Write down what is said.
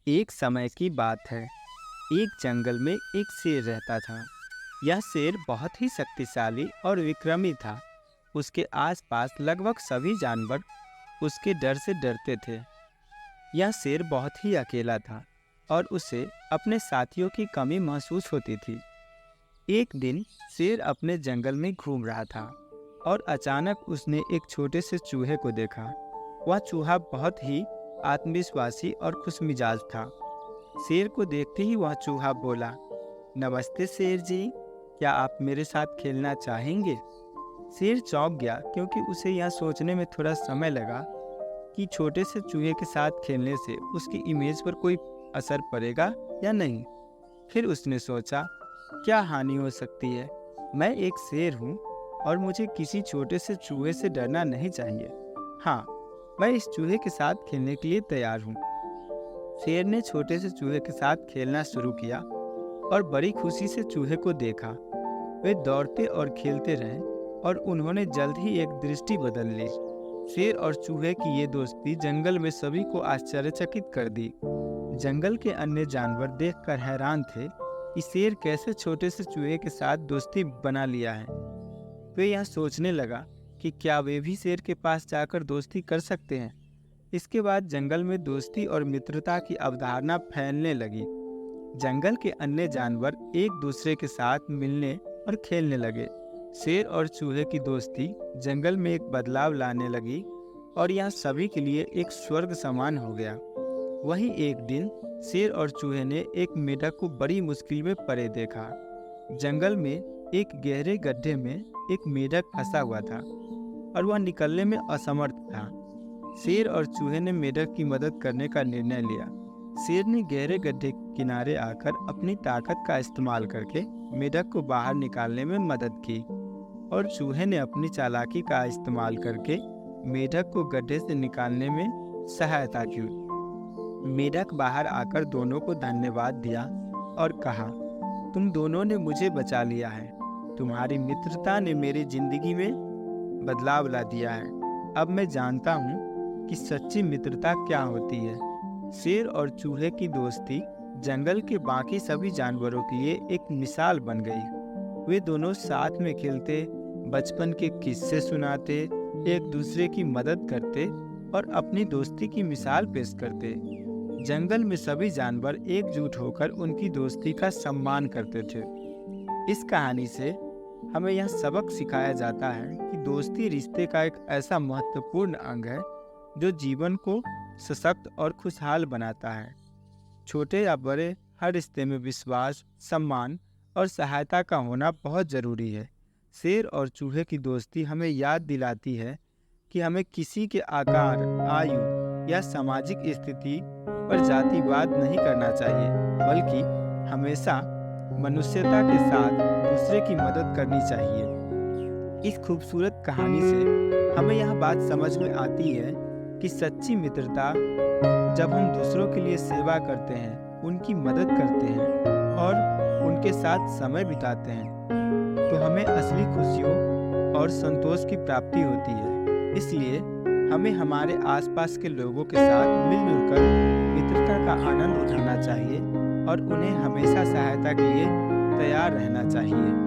एक समय की बात है। एक जंगल में एक शेर रहता था। यह शेर बहुत ही शक्तिशाली और विक्रमी था। उसके आसपास लगभग सभी जानवर उसके डर से डरते थे। यह शेर बहुत ही अकेला था और उसे अपने साथियों की कमी महसूस होती थी। एक दिन शेर अपने जंगल में घूम रहा था और अचानक उसने एक छोटे से चूहे को देखा। वह चूहा बहुत ही आत्मविश्वासी और खुशमिजाज था। शेर को देखते ही वह चूहा बोला, नमस्ते शेर जी, क्या आप मेरे साथ खेलना चाहेंगे? शेर चौंक गया क्योंकि उसे यह सोचने में थोड़ा समय लगा कि छोटे से चूहे के साथ खेलने से उसकी इमेज पर कोई असर पड़ेगा या नहीं। फिर उसने सोचा, क्या हानि हो सकती है? मैं एक शेर हूँ और मुझे किसी छोटे से चूहे से डरना नहीं चाहिए। हाँ, मैं इस चूहे के साथ खेलने के लिए तैयार हूँ। शेर ने छोटे से चूहे के साथ खेलना शुरू किया और बड़ी खुशी से चूहे को देखा। वे दौड़ते और खेलते रहे और उन्होंने जल्द ही एक दृष्टि बदल ली। शेर और चूहे की ये दोस्ती जंगल में सभी को आश्चर्यचकित कर दी। जंगल के अन्य जानवर देखकर हैरान थे कि शेर कैसे छोटे से चूहे के साथ दोस्ती बना लिया है। वे यह सोचने लगा कि क्या वे भी शेर के पास जाकर दोस्ती कर सकते हैं। इसके बाद जंगल में दोस्ती और मित्रता की अवधारणा फैलने लगी। जंगल के अन्य जानवर एक दूसरे के साथ मिलने और खेलने लगे। शेर और चूहे की दोस्ती जंगल में एक बदलाव लाने लगी और यह सभी के लिए एक स्वर्ग समान हो गया। वहीं एक दिन शेर और चूहे ने एक मेढक को बड़ी मुश्किल में पड़े देखा। जंगल में एक गहरे गड्ढे में एक मेढक फंसा हुआ था और वह निकलने में असमर्थ था। शेर और चूहे ने मेढक की मदद करने का निर्णय लिया। शेर ने गहरे गड्ढे के किनारे आकर अपनी ताकत का इस्तेमाल करके मेढक को बाहर निकालने में मदद की और चूहे ने अपनी चालाकी का इस्तेमाल करके मेढक को गड्ढे से निकालने में सहायता की। मेढक बाहर आकर दोनों को धन्यवाद दिया और कहा, तुम दोनों ने मुझे बचा लिया है। तुम्हारी मित्रता ने मेरी जिंदगी में बदलाव ला दिया है। अब मैं जानता हूँ कि सच्ची मित्रता क्या होती है। शेर और चूहे की दोस्ती जंगल के बाकी सभी जानवरों के लिए एक मिसाल बन गई। वे दोनों साथ में खेलते, बचपन के किस्से सुनाते, एक दूसरे की मदद करते और अपनी दोस्ती की मिसाल पेश करते। जंगल में सभी जानवर एकजुट होकर उनकी दोस्ती का सम्मान करते थे। इस कहानी से हमें यह सबक सिखाया जाता है कि दोस्ती रिश्ते का एक ऐसा महत्वपूर्ण अंग है जो जीवन को सशक्त और खुशहाल बनाता है। छोटे या बड़े, हर रिश्ते में विश्वास, सम्मान और सहायता का होना बहुत जरूरी है। शेर और चूहे की दोस्ती हमें याद दिलाती है कि हमें किसी के आकार, आयु या सामाजिक स्थिति पर जातिवाद नहीं करना चाहिए, बल्कि हमेशा मनुष्यता के साथ दूसरे की मदद करनी चाहिए। इस खूबसूरत कहानी से हमें यह बात समझ में आती है कि सच्ची मित्रता जब हम दूसरों के लिए सेवा करते हैं, उनकी मदद करते हैं और उनके साथ समय बिताते हैं, तो हमें असली खुशियों और संतोष की प्राप्ति होती है। इसलिए हमें हमारे आसपास के लोगों के साथ मिलजुल कर मित्रता का आनंद उठाना चाहिए और उन्हें हमेशा सहायता के लिए तैयार रहना चाहिए।